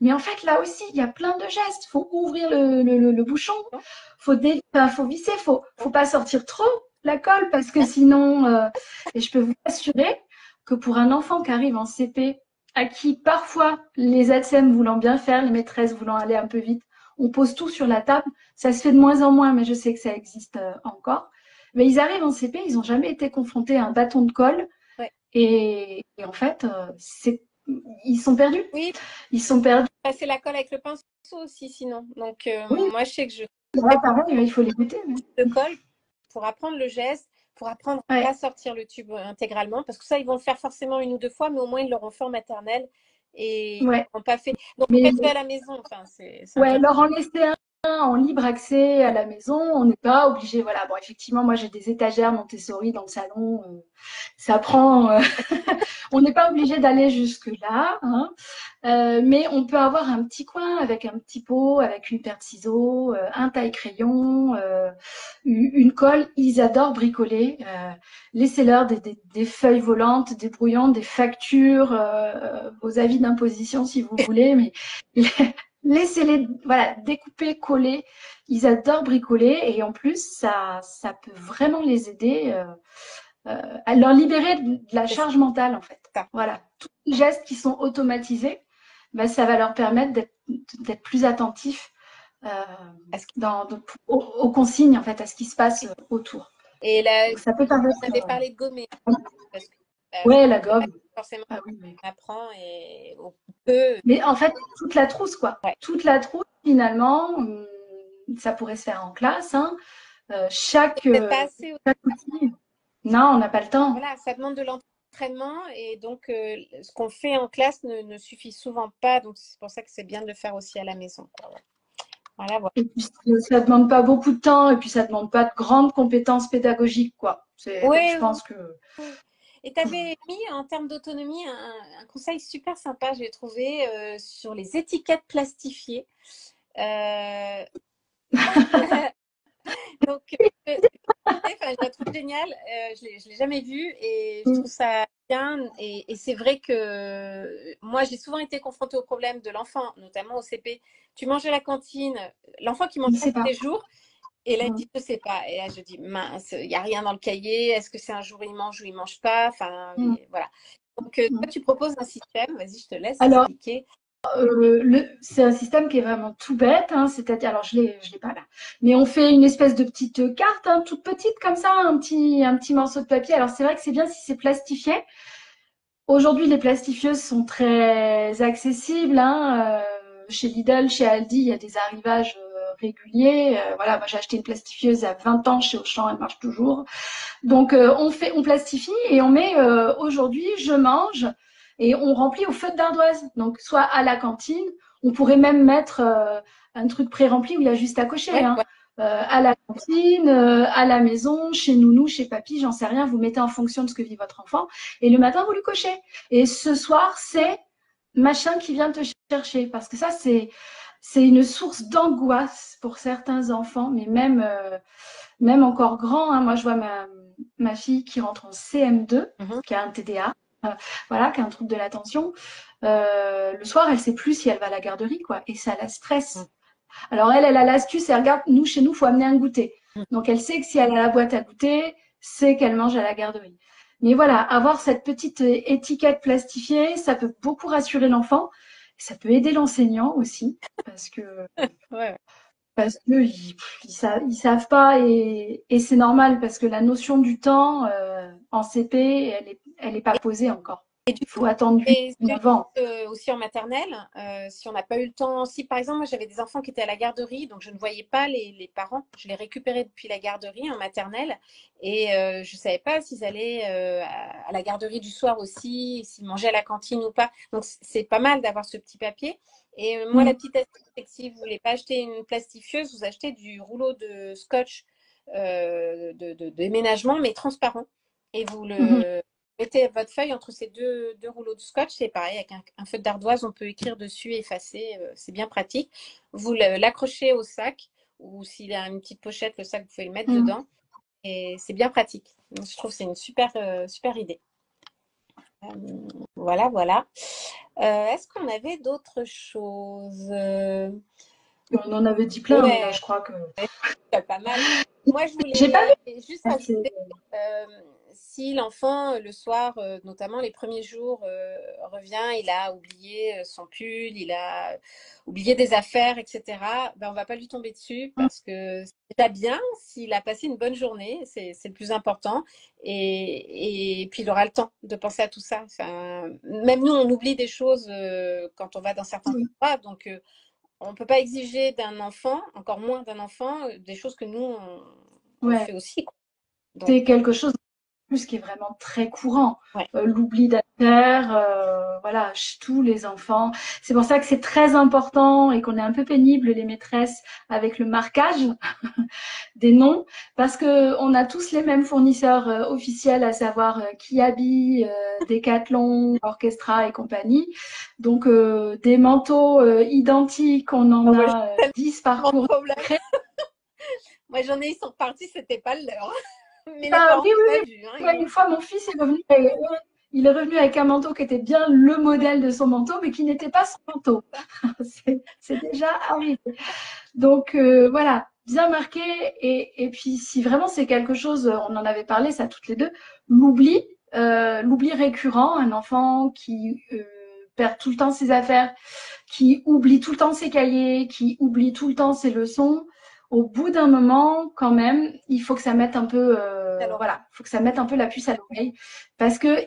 mais en fait, là aussi, il y a plein de gestes. Il faut ouvrir le bouchon, faut visser, faut pas sortir trop la colle parce que sinon, et je peux vous assurer que pour un enfant qui arrive en CP, à qui parfois les ATSEM voulant bien faire, les maîtresses voulant aller un peu vite, on pose tout sur la table. Ça se fait de moins en moins, mais je sais que ça existe encore. Mais ils arrivent en CP, ils n'ont jamais été confrontés à un bâton de colle. Ouais. Et en fait, ils sont perdus. Oui, Ils sont perdus. passer la colle avec le pinceau aussi, sinon. Donc, Oui, moi, je sais que je là, fais pareil, il faut l'écouter. de colle pour apprendre le geste, pour apprendre à Ouais, pas sortir le tube intégralement, parce que ça, ils vont le faire forcément une ou deux fois, mais au moins, ils l'auront fait en maternelle et ils ouais. n'ont pas fait. Donc, Mais faites-le à la maison. Enfin, c'est ouais, intéressant. leur en laisser un en libre accès à la maison, on n'est pas obligé. Voilà, bon, effectivement, moi j'ai des étagères Montessori dans le salon. Ça prend. On n'est pas obligé d'aller jusque-là, hein. Mais on peut avoir un petit coin avec un petit pot, avec une paire de ciseaux, un taille-crayon, une colle. Ils adorent bricoler. Laissez-leur des feuilles volantes, des brouillons, des factures, vos avis d'imposition si vous voulez, mais laissez-les voilà, découper, coller. Ils adorent bricoler et en plus, ça peut vraiment les aider à leur libérer de la C'est charge mentale en fait. ça. Voilà, tous les gestes qui sont automatisés, ben, ça va leur permettre d'être plus attentifs Parce que- aux consignes en fait, à ce qui se passe autour. Et là, Donc ça peut paraître. on avait parlé de gommer, parce que Ouais, la gomme. forcément, Ah oui, mais... on apprend et on peut. mais en fait, toute la trousse quoi. Ouais. Toute la trousse finalement, ça pourrait se faire en classe. Hein. Chaque, Peut-être pas assez. chaque outil. Non, on n'a pas le temps. Voilà, ça demande de l'entraînement et donc ce qu'on fait en classe ne suffit souvent pas. Donc c'est pour ça que c'est bien de le faire aussi à la maison. Voilà, voilà. Et puis, ça ne demande pas beaucoup de temps et puis ça ne demande pas de grandes compétences pédagogiques, quoi. Oui, Donc, je oui, pense que. oui. Et tu avais mis en termes d'autonomie un conseil super sympa, j'ai trouvé, sur les étiquettes plastifiées. Euh, Donc, enfin, je la trouve géniale. Je l'ai jamais vue et je trouve ça bien. Et c'est vrai que moi, j'ai souvent été confrontée au problème de l'enfant, notamment au CP. Tu manges à la cantine, l'enfant qui mange Je pas sais tous pas. les jours, et là, il dit, je sais pas. Et là, je dis, mince, il n'y a rien dans le cahier. Est-ce que c'est un jour il mange ou il mange pas? Enfin, voilà. Donc, toi, tu proposes un système. Vas-y, je te laisse Alors, expliquer. c'est un système qui est vraiment tout bête, hein, c'est-à-dire, alors je l'ai pas là, mais on fait une espèce de petite carte, hein, toute petite comme ça, un petit morceau de papier. Alors c'est vrai que c'est bien si c'est plastifié. Aujourd'hui, les plastifieuses sont très accessibles, hein, chez Lidl, chez Aldi, il y a des arrivages réguliers. Voilà, moi j'ai acheté une plastifieuse à 20 ans chez Auchan, elle marche toujours. Donc on plastifie et on met aujourd'hui je mange et on remplit au feu d'ardoise. Donc soit à la cantine, on pourrait même mettre un truc pré-rempli où il y a juste à cocher. Ouais, Hein. ouais. À la cantine, à la maison, chez nounou, chez papy, j'en sais rien. Vous mettez en fonction de ce que vit votre enfant et le matin vous lui cochez. Et ce soir c'est machin qui vient te chercher parce que ça c'est une source d'angoisse pour certains enfants, mais même encore grand. Hein. Moi, je vois ma fille qui rentre en CM2, qui a un TDA, voilà, qui a un trouble de l'attention. Le soir, elle sait plus si elle va à la garderie, quoi, et ça la stresse. Alors elle a l'astuce, elle regarde, nous, chez nous, faut amener un goûter. Donc elle sait que si elle a la boîte à goûter, c'est qu'elle mange à la garderie. Mais voilà, avoir cette petite étiquette plastifiée, ça peut beaucoup rassurer l'enfant. Ça peut aider l'enseignant aussi, parce que Ouais. ils savent pas et c'est normal parce que la notion du temps en CP, elle est pas posée encore. Et du Il coup, faut attendre 8, et 9 ans. aussi en maternelle, si on n'a pas eu le temps, si par exemple, moi j'avais des enfants qui étaient à la garderie, donc je ne voyais pas les parents, je les récupérais depuis la garderie en maternelle et je ne savais pas s'ils allaient à la garderie du soir aussi, s'ils mangeaient à la cantine ou pas. Donc c'est pas mal d'avoir ce petit papier. Et moi, la Mm. petite astuce, c'est que si vous ne voulez pas acheter une plastifieuse, vous achetez du rouleau de scotch de déménagement, mais transparent. Et vous Mhm. le mettez votre feuille entre ces deux rouleaux de scotch, c'est pareil, avec un feutre d'ardoise, on peut écrire dessus, effacer, c'est bien pratique. Vous l'accrochez au sac, ou s'il a une petite pochette, le sac, vous pouvez le mettre Mm. dedans, et c'est bien pratique. Donc, je trouve que c'est une super idée. Euh, voilà, voilà. Est-ce qu'on avait d'autres choses? On en avait dit plein, mais là Ouais, je crois que pas mal. Moi, je j'ai pas voulais juste vu. rajouter, euh, si l'enfant, le soir, notamment les premiers jours, revient, il a oublié son pull, il a oublié des affaires, etc., ben, on va pas lui tomber dessus parce que c'est pas bien s'il a passé une bonne journée, c'est le plus important. Et puis, il aura le temps de penser à tout ça. Enfin, même nous, on oublie des choses quand on va dans certains endroits. Donc, on ne peut pas exiger d'un enfant, encore moins d'un enfant, des choses que nous, on Ouais, fait aussi, quoi. Donc, c'est quelque chose plus qui est vraiment très courant. ouais. L'oubli d'affaires, voilà, chez tous les enfants. C'est pour ça que c'est très important et qu'on est un peu pénible les maîtresses avec le marquage des noms, parce que on a tous les mêmes fournisseurs officiels, à savoir Kiabi, Decathlon, Orchestra et compagnie. Donc des manteaux identiques, on en Bon, moi, j'ai a 10 par tellement de cours de problèmes. récré. Moi, j'en ai, ils sont partis, c'était pas le leur. Mais les Ah, parents oui, n'ont oui, pas oui. vu. Hein, Ouais, une fois, mon fils est revenu. Il est revenu avec un manteau qui était bien le modèle de son manteau, mais qui n'était pas son manteau. C'est déjà arrivé. Donc voilà, bien marqué. Et puis si vraiment c'est quelque chose, on en avait parlé ça toutes les deux, l'oubli récurrent, un enfant qui perd tout le temps ses affaires, qui oublie tout le temps ses cahiers, qui oublie tout le temps ses leçons. Au bout d'un moment, quand même, il faut que ça mette un peu, alors, voilà, il faut que ça mette un peu la puce à l'oreille, parce que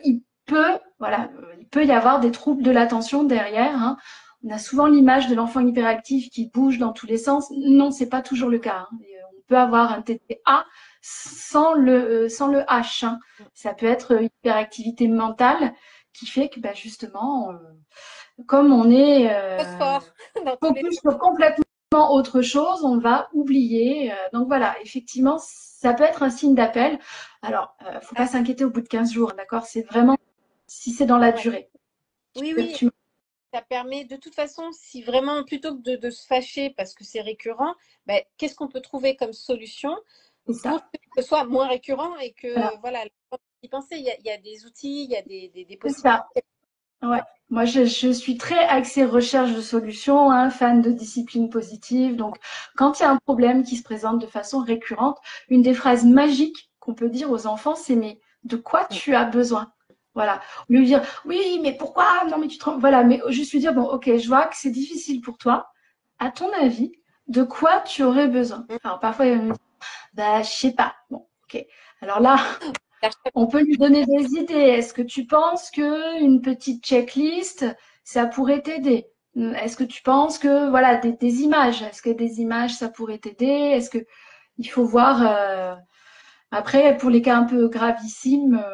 voilà, il peut y avoir des troubles de l'attention derrière. Hein. On a souvent l'image de l'enfant hyperactif qui bouge dans tous les sens. Non, c'est pas toujours le cas. Hein. On peut avoir un TDA sans le H. Hein. Ça peut être hyperactivité mentale qui fait que, bah, justement, comme on est phosphore dans tous les focus sur complètement autre chose, on va oublier. Donc voilà, effectivement, ça peut être un signe d'appel. Alors, faut pas s'inquiéter au bout de 15 jours, d'accord? C'est vraiment si c'est dans la Ouais. durée. Oui, Tu, oui, tu- ça permet de toute façon, si vraiment, plutôt que de se fâcher parce que c'est récurrent, ben, qu'est-ce qu'on peut trouver comme solution c'est pour ça. que ce soit moins récurrent et Voilà, que, voilà, y penser, il y a des outils, il y a des c'est ça. possibilités. Ouais. Moi, je suis très axée recherche de solutions, hein, fan de discipline positive. Donc, quand il y a un problème qui se présente de façon récurrente, une des phrases magiques qu'on peut dire aux enfants, c'est mais de quoi tu as besoin? Voilà. Au lieu de dire oui, mais pourquoi? Non, mais tu te rends- Voilà. Mais juste lui dire bon, ok, je vois que c'est difficile pour toi. À ton avis, de quoi tu aurais besoin? Alors, parfois, il va me dire bah, je sais pas. Bon, ok. Alors là, on peut lui donner des idées. Est-ce que tu penses que une petite checklist, ça pourrait t'aider? Est-ce que tu penses que voilà des images, est-ce que des images ça pourrait t'aider? Est-ce que il faut voir après pour les cas un peu gravissimes,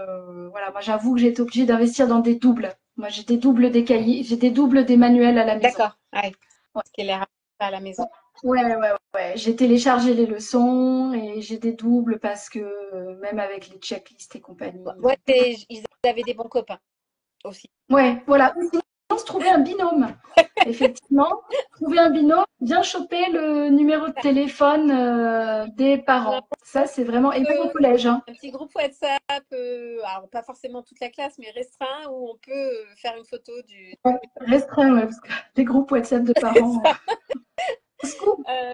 voilà, moi j'avoue que j'ai été obligée d'investir dans des doubles. Moi j'ai des doubles des cahiers, j'ai des doubles des manuels à la maison. D'accord, ouais. Ouais. Parce qu'elle est à la maison. Ouais. J'ai téléchargé les leçons et j'ai des doubles parce que même avec les checklists et compagnie. Ouais, ils avaient des bons copains aussi. Ouais, voilà. Ou sinon, se trouver un binôme. Effectivement, trouver un binôme, bien choper le numéro de téléphone des Ou parents. Ça, c'est vraiment, et même au collège, hein. un petit groupe WhatsApp, alors pas forcément toute la classe, mais restreint, où on peut faire une photo du. Ouais, restreint, ouais, parce que les groupes WhatsApp de parents. Au secours. Euh,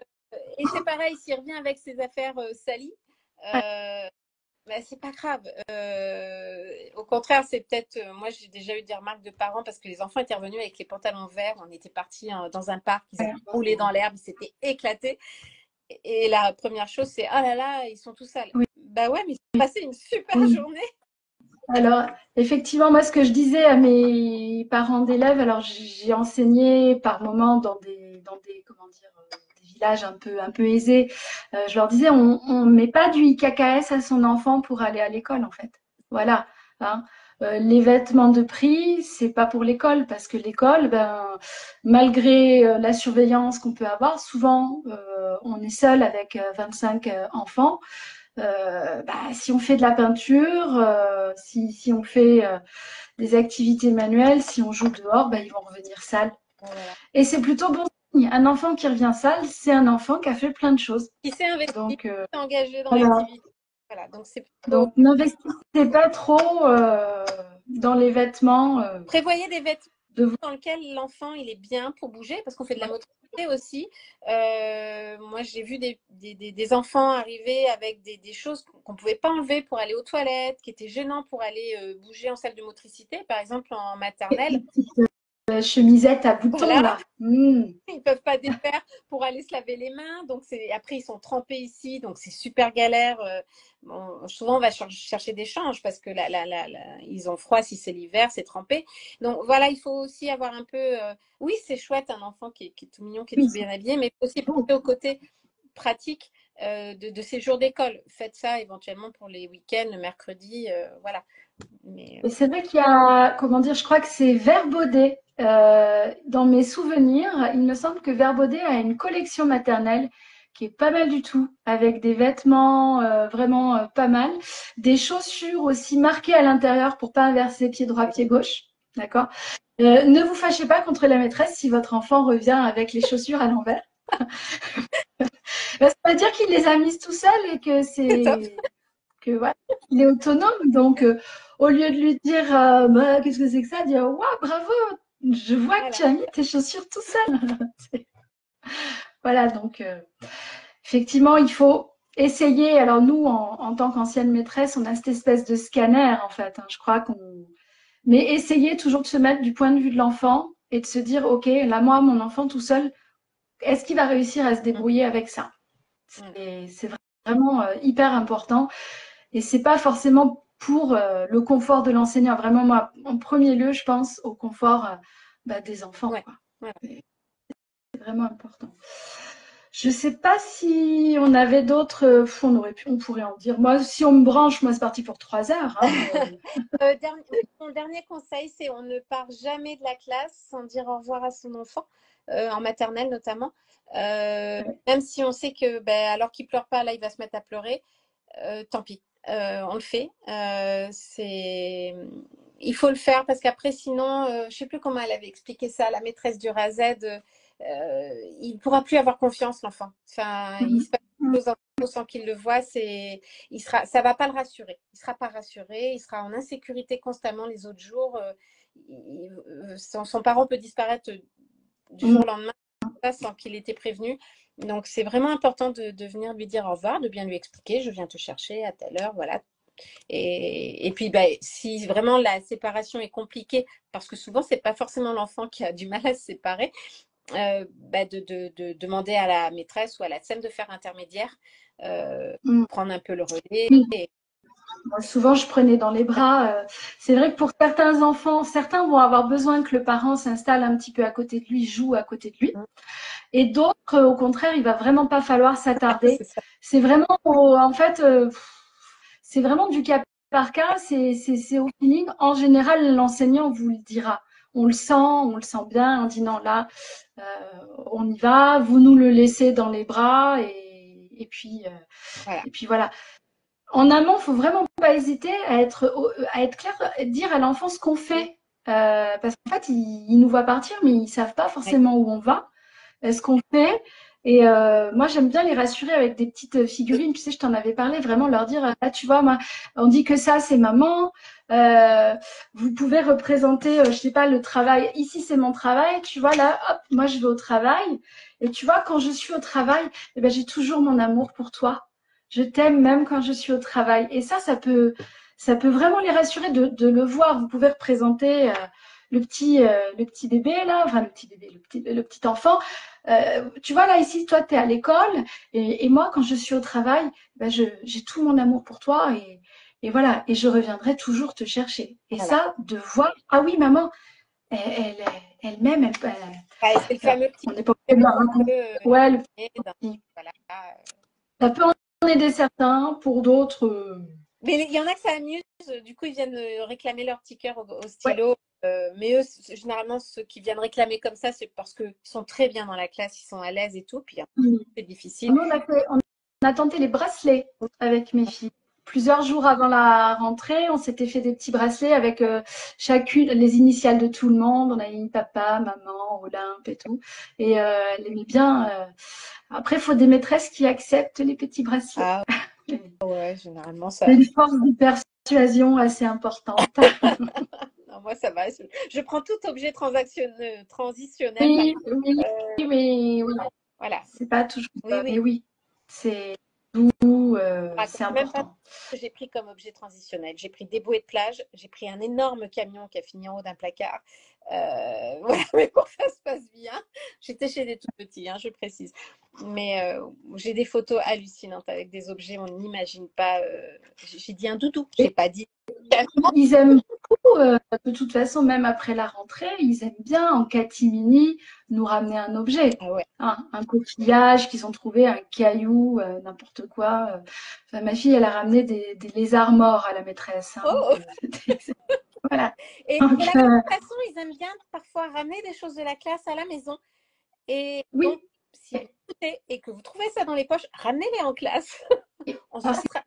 et c'est pareil, s'il revient avec ses affaires salies, bah, c'est pas grave. Au contraire, c'est peut-être. Moi, j'ai déjà eu des remarques de parents parce que les enfants étaient revenus avec les pantalons verts. On était partis dans un parc, ils avaient roulé dans l'herbe, ils s'étaient éclatés. Et la première chose, c'est ah là là, ils sont tout sales. Oui, Bah ouais, mais ils ont passé une super oui. journée. Alors, effectivement, moi, ce que je disais à mes parents d'élèves, alors j'ai enseigné par moments comment dire, des villages un peu aisés. Je leur disais, on met pas du IKKS à son enfant pour aller à l'école, en fait. Voilà. Hein. Les vêtements de prix, c'est pas pour l'école, parce que l'école, ben, malgré la surveillance qu'on peut avoir, souvent, on est seul avec 25 enfants. Bah, si on fait de la peinture, si on fait des activités manuelles, si on joue dehors, bah, ils vont revenir sales. Voilà. Et c'est plutôt bon signe. Un enfant qui revient sale, c'est un enfant qui a fait plein de choses. Qui s'est investi, qui Donc, s'est engagé dans voilà. l'activité. Voilà, donc c'est plutôt. Donc, n'investissez pas trop dans les vêtements Prévoyez des vêtements de vous. dans lesquels l'enfant il est bien pour bouger, parce qu'on fait de la motricité aussi. Moi, j'ai vu des enfants arriver avec des choses qu'on ne pouvait pas enlever pour aller aux toilettes, qui étaient gênants pour aller bouger en salle de motricité, par exemple en maternelle. Chemisette à boutons, Voilà, là. Mmh. ils peuvent pas défaire pour aller se laver les mains. Donc après ils sont trempés ici, donc c'est super galère. Bon, souvent on va chercher des changes parce que ils ont froid si c'est l'hiver, c'est trempé. Donc voilà, il faut aussi avoir un peu. Oui, c'est chouette un enfant qui est tout mignon, qui est Oui, tout bien habillé, mais aussi c'est beau. penser au côté pratique de ces jours d'école. Faites ça éventuellement pour les week-ends, le mercredi, voilà. Mais Et c'est vrai qu'il y a, comment dire, je crois que c'est Verbaudet. Dans mes souvenirs, il me semble que Verbaudet a une collection maternelle qui est pas mal du tout, avec des vêtements vraiment pas mal, des chaussures aussi marquées à l'intérieur pour pas inverser pied droit, pied gauche. D'accord? Ne vous fâchez pas contre la maîtresse si votre enfant revient avec les chaussures à l'envers. Ça veut dire qu'il les a mises tout seul et que c'est top. que voilà, il est autonome. Donc, au lieu de lui dire bah, qu'est-ce que c'est que ça, dire waouh, bravo, je vois que Voilà. tu as mis tes chaussures tout seul. Voilà, donc effectivement, il faut essayer. Alors, nous, en tant qu'ancienne maîtresse, on a cette espèce de scanner, en fait. Hein, je crois qu'on. Mais essayer toujours de se mettre du point de vue de l'enfant et de se dire ok, là, moi, mon enfant tout seul, est-ce qu'il va réussir à se débrouiller avec ça? C'est vraiment hyper important. Et c'est pas forcément pour le confort de l'enseignant. Vraiment, moi, en premier lieu, je pense au confort bah, des enfants. Ouais. Quoi. Voilà. C'est vraiment important. Je sais pas si on avait d'autres. On pourrait en dire. Moi, si on me branche, moi, c'est parti pour 3 heures. Hein. Mon dernier conseil, c'est on ne part jamais de la classe sans dire au revoir à son enfant, en maternelle notamment. Même si on sait que, ben, alors qu'il pleure pas, là, il va se mettre à pleurer. Tant pis, on le fait. Il faut le faire parce qu'après, sinon, je ne sais plus comment elle avait expliqué ça, la maîtresse du RAZ, il ne pourra plus avoir confiance, l'enfant. Enfin, il se passe des choses sans qu'il le voit, ça ne va pas le rassurer. Il ne sera pas rassuré, il sera en insécurité constamment les autres jours. Son parent peut disparaître du jour au lendemain sans qu'il ait été prévenu. Donc, c'est vraiment important de venir lui dire au revoir, de bien lui expliquer, je viens te chercher à telle heure, voilà. Et puis, bah, si vraiment la séparation est compliquée, parce que souvent, c'est pas forcément l'enfant qui a du mal à se séparer, bah, de demander à la maîtresse ou à la SEM de faire intermédiaire, prendre un peu le relais. Et... Moi, souvent, je prenais dans les bras. C'est vrai que pour certains enfants, certains vont avoir besoin que le parent s'installe un petit peu à côté de lui, joue à côté de lui. Et d'autres, au contraire, il va vraiment pas falloir s'attarder. C'est vraiment, en fait, c'est vraiment du cas par cas. C'est au feeling. En général, l'enseignant vous le dira. On le sent bien. On dit non, là, on y va. Vous nous le laissez dans les bras et puis voilà. En amont, faut vraiment pas hésiter à être clair, dire à l'enfant ce qu'on fait. Parce qu'en fait, ils nous voient partir, mais ils savent pas forcément où on va, ce qu'on fait. Et moi, j'aime bien les rassurer avec des petites figurines. Tu sais, je t'en avais parlé, vraiment leur dire, là, tu vois, moi, on dit que ça, c'est maman. Vous pouvez représenter, je sais pas, le travail. Ici, c'est mon travail. Tu vois, là, hop, moi, je vais au travail. Et tu vois, quand je suis au travail, eh ben, j'ai toujours mon amour pour toi. Je t'aime même quand je suis au travail. Et ça peut vraiment les rassurer de le voir. Vous pouvez représenter le petit bébé là, enfin le petit enfant. Tu vois là ici, toi tu es à l'école et moi quand je suis au travail, ben, j'ai tout mon amour pour toi et voilà et je reviendrai toujours te chercher. Et voilà. ça de voir, ah oui maman, elle m'aime. C'est le fameux petit. On n'est pas obligé de la raconter. Ouais, le petit. Voilà. Ça peut en aider certains, pour d'autres. Mais il y en a que ça amuse. Du coup, ils viennent réclamer leur petit cœur au Ouais. stylo. Mais eux, généralement, ceux qui viennent réclamer comme ça, c'est parce qu'ils sont très bien dans la classe, ils sont à l'aise et tout. Puis c'est difficile. Nous, on a tenté les bracelets avec mes filles. Plusieurs jours avant la rentrée, on s'était fait des petits bracelets avec chacune les initiales de tout le monde. On a mis papa, maman, Olympe et tout. Et elle aimait bien. Après, il faut des maîtresses qui acceptent les petits bracelets. Ah ouais, généralement ça. C'est une force de persuasion assez importante. Non, moi, ça va. Je prends tout objet transitionnel. Oui, mais oui. Voilà. C'est pas toujours. Oui. Mais oui, c'est doux, c'est Même pas important. ce que j'ai pris comme objet transitionnel. J'ai pris des bouées de plage, j'ai pris un énorme camion qui a fini en haut d'un placard. Voilà, mais pour que ça se passe bien, j'étais chez des tout petits, hein, je précise. Mais j'ai des photos hallucinantes avec des objets, on n'imagine pas. J'ai dit un doudou, j'ai pas dit. Ils aiment beaucoup, de toute façon, même après la rentrée, ils aiment bien en catimini nous ramener un objet. Ah ouais. Hein, un coquillage qu'ils ont trouvé, un caillou, n'importe quoi. Enfin, ma fille, elle a ramené des lézards morts à la maîtresse. Hein, Oh. voilà. Et Donc, de la même façon, ils aiment bien parfois ramener des choses de la classe à la maison. Et oui. donc, si vous écoutez et que vous trouvez ça dans les poches, ramenez-les en classe. On se passera.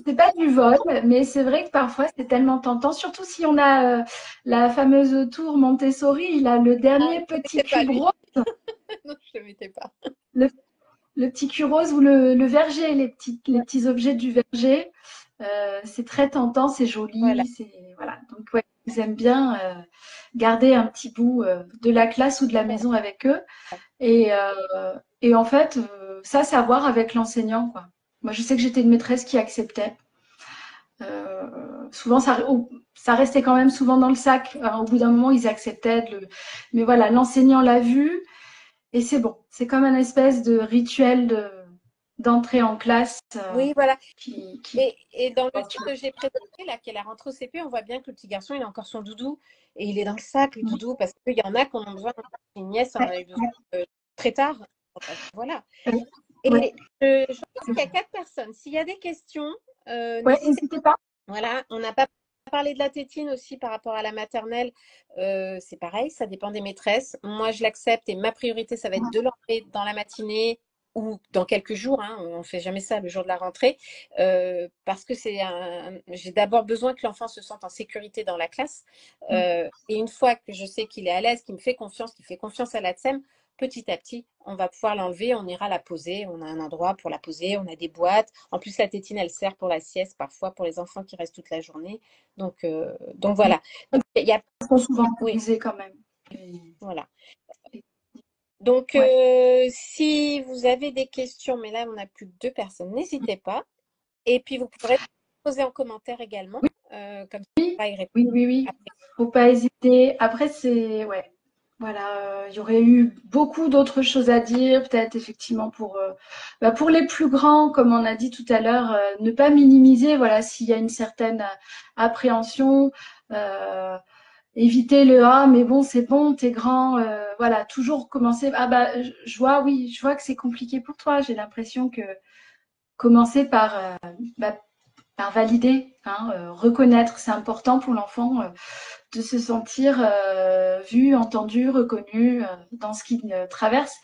C'est pas du vol, mais c'est vrai que parfois c'est tellement tentant, surtout si on a la fameuse tour Montessori, il a le dernier petit cube rose. Non, je ne le mettais pas. Le petit cube rose ou le verger, les petits objets du verger. C'est très tentant, c'est joli. Voilà. Donc, ouais, ils aiment bien garder un petit bout de la classe ou de la maison avec eux. Et en fait, ça, c'est à voir avec l'enseignant, quoi. Moi, je sais que j'étais une maîtresse qui acceptait. Souvent, ça restait quand même souvent dans le sac. Alors, au bout d'un moment, ils acceptaient. Mais voilà, l'enseignant l'a vu et c'est bon. C'est comme un espèce de rituel d'entrée en classe. Oui, voilà. Qui... Et dans le petit que j'ai présenté, là, qui est la rentrée au CP, on voit bien que le petit garçon, il a encore son doudou et il est dans le sac, le doudou, parce qu'il y en a qui en ont besoin. Une nièce en a eu besoin très tard. Voilà. Ouais, Et je pense qu'il y a 4 personnes. S'il y a des questions, ouais, n'hésitez n'hésitez pas. pas. Voilà, on n'a pas parlé de la tétine aussi par rapport à la maternelle. C'est pareil, ça dépend des maîtresses. Moi, je l'accepte et ma priorité, ça va être de l'enlever dans la matinée ou dans quelques jours. Hein, on ne fait jamais ça le jour de la rentrée. Parce que j'ai d'abord besoin que l'enfant se sente en sécurité dans la classe. Et une fois que je sais qu'il est à l'aise, qu'il me fait confiance, qu'il fait confiance à la TSEM, petit à petit, on va pouvoir l'enlever, on ira la poser. On a un endroit pour la poser, on a des boîtes. En plus, la tétine, elle sert pour la sieste, parfois pour les enfants qui restent toute la journée. Donc voilà. Donc, il y a, Ils sont souvent oui, autorisés quand même. Et- voilà. Donc, ouais. si vous avez des questions, mais là, on n'a plus que 2 personnes, n'hésitez pas. Et puis, vous pourrez poser en commentaire également. Comme ça, on Oui, va y répondre oui, oui, oui. après. Faut pas hésiter. Après, c'est, ouais. Voilà, il y aurait eu beaucoup d'autres choses à dire, peut-être effectivement pour les plus grands, comme on a dit tout à l'heure, ne pas minimiser, voilà, s'il y a une certaine appréhension, euh, éviter le ah, mais bon, c'est bon, t'es grand, voilà, toujours commencer. Ah bah, je vois, oui, je vois que c'est compliqué pour toi. J'ai l'impression que commencer bah, par valider, hein, reconnaître, c'est important pour l'enfant de se sentir vu, entendu, reconnu dans ce qu'il traverse.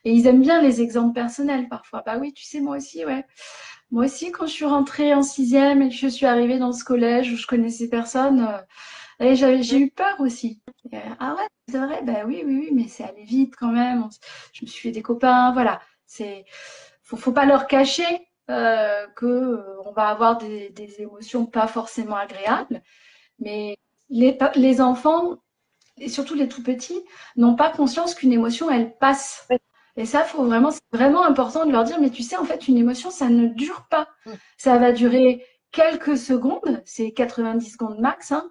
Et ils aiment bien les exemples personnels parfois. Bah oui, tu sais, moi aussi, ouais. Moi aussi, quand je suis rentrée en sixième et que je suis arrivée dans ce collège où je connaissais personne, j'ai eu peur aussi. Ah ouais, c'est vrai, bah oui, oui, oui, mais c'est allé vite quand même. Je me suis fait des copains, voilà. Faut pas leur cacher que on va avoir des émotions pas forcément agréables, mais les enfants, et surtout les tout petits, n'ont pas conscience qu'une émotion, elle passe. Et ça, c'est vraiment important de leur dire, mais tu sais, en fait, une émotion, ça ne dure pas. Ça va durer quelques secondes, c'est 90 secondes max, hein,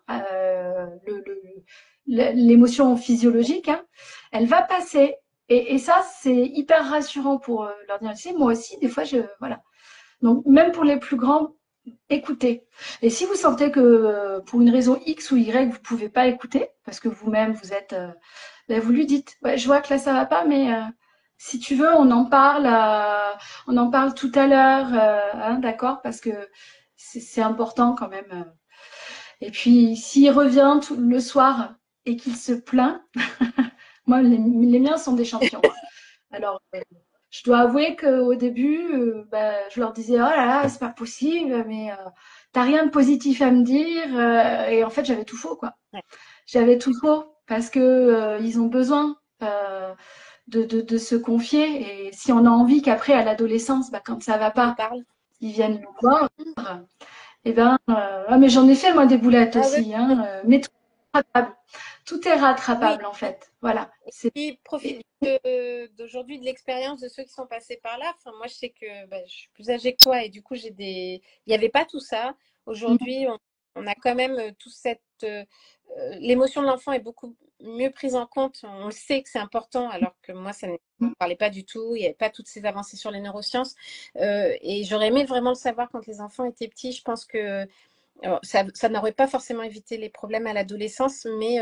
l'émotion physiologique, hein, elle va passer. Et ça, c'est hyper rassurant pour leur dire, tu sais, moi aussi, des fois, voilà. Donc, même pour les plus grands, écoutez. Et si vous sentez que pour une raison X ou Y, vous ne pouvez pas écouter, parce que vous-même, vous êtes, ben, vous lui dites, ouais, je vois que là, ça va pas, mais si tu veux, on en parle tout à l'heure, hein, d'accord, parce que c'est important quand même. Et puis, s'il revient le soir et qu'il se plaint, moi, les miens sont des champions, hein. Alors, je dois avouer qu'au début, bah, je leur disais, oh là là, c'est pas possible, mais t'as rien de positif à me dire. Et en fait, j'avais tout faux, quoi. Ouais. J'avais tout faux parce que ils ont besoin de se confier. Et si on a envie qu'après, à l'adolescence, bah, quand ça va On en pas, parle. ils viennent nous voir. Et ben, ah, mais j'en ai fait moi des boulettes Ah oui, aussi, hein, mais tout est rattrapable. Tout est oui. rattrapable en fait. Voilà. Puis profite d'aujourd'hui de l'expérience de ceux qui sont passés par là. Enfin, moi, je sais que bah, je suis plus âgée que toi et du coup, il n'y avait pas tout ça. Aujourd'hui, on a quand même tout cette. L'émotion de l'enfant est beaucoup mieux prise en compte. On le sait que c'est important, alors que moi, ça ne me parlait pas du tout. Il n'y avait pas toutes ces avancées sur les neurosciences. Et j'aurais aimé vraiment le savoir quand les enfants étaient petits. Je pense que alors, ça n'aurait pas forcément évité les problèmes à l'adolescence, mais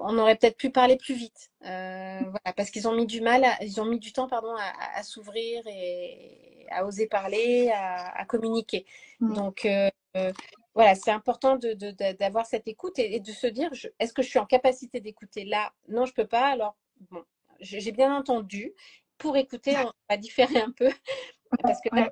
on aurait peut-être pu parler plus vite. Voilà, parce qu'ils ont mis ils ont mis du temps, pardon, à s'ouvrir et à oser parler, à communiquer. Donc, voilà, c'est important d'avoir cette écoute et de se dire, est-ce que je suis en capacité d'écouter là? Non, je peux pas. Alors, bon, j'ai bien entendu. Pour écouter, on va différer un peu. Parce que là,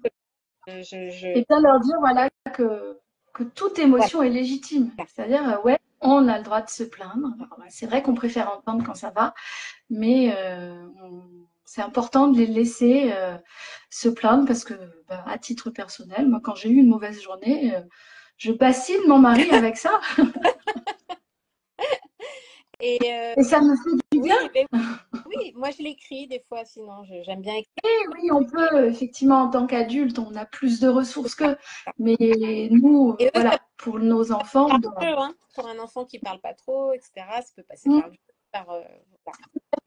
Ouais. je... Et bien leur dire voilà que toute Voilà. émotion est légitime. C'est-à-dire ouais, on a le droit de se plaindre. Alors, bah, c'est vrai qu'on préfère entendre quand ça va, mais c'est important de les laisser se plaindre parce que bah, à titre personnel, moi quand j'ai eu une mauvaise journée, je bassine mon mari avec ça Et et ça me fait du bien. oui, ben oui, moi je l'écris des fois, sinon j'aime bien écrire. Et oui, on peut effectivement en tant qu'adulte, on a plus de ressources qu'eux, mais nous, Et eux, ça voilà, pour nos enfants, on par doit. le jeu, hein. Pour un enfant qui parle pas trop, etc., ça peut passer par le jeu, par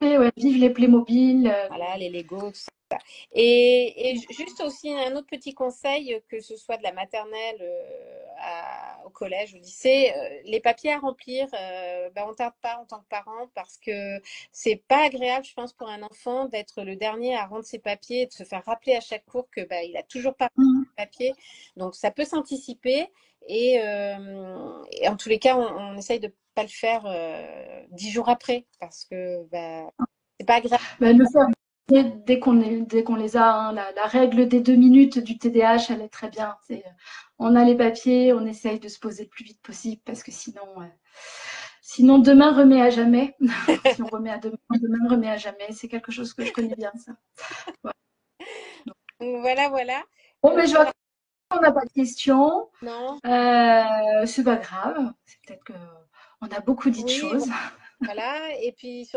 Ouais, vive les Playmobil. voilà, les Lego, tout ça. Et juste aussi un autre petit conseil, que ce soit de la maternelle au collège, au lycée, les papiers à remplir, ben, on ne tarde pas en tant que parent parce que c'est pas agréable, je pense, pour un enfant d'être le dernier à rendre ses papiers et de se faire rappeler à chaque cours que ben, il a toujours pas rempli Mm. ses papiers. Donc ça peut s'anticiper et en tous les cas, on essaye de pas le faire 10 jours après parce que ben, c'est pas agréable. Ben, le faire dès qu'on les a, hein, la règle des 2 minutes du TDAH, elle est très bien. On a les papiers, on essaye de se poser le plus vite possible parce que sinon demain remet à jamais. Si on remet à demain, demain remet à jamais. C'est quelque chose que je connais bien, ça. Ouais. Donc, voilà, voilà. Bon, mais je vois qu'on n'a pas de questions. Non, C'est pas grave. C'est peut-être qu'on a beaucoup dit de oui, choses. voilà. Et puis surtout,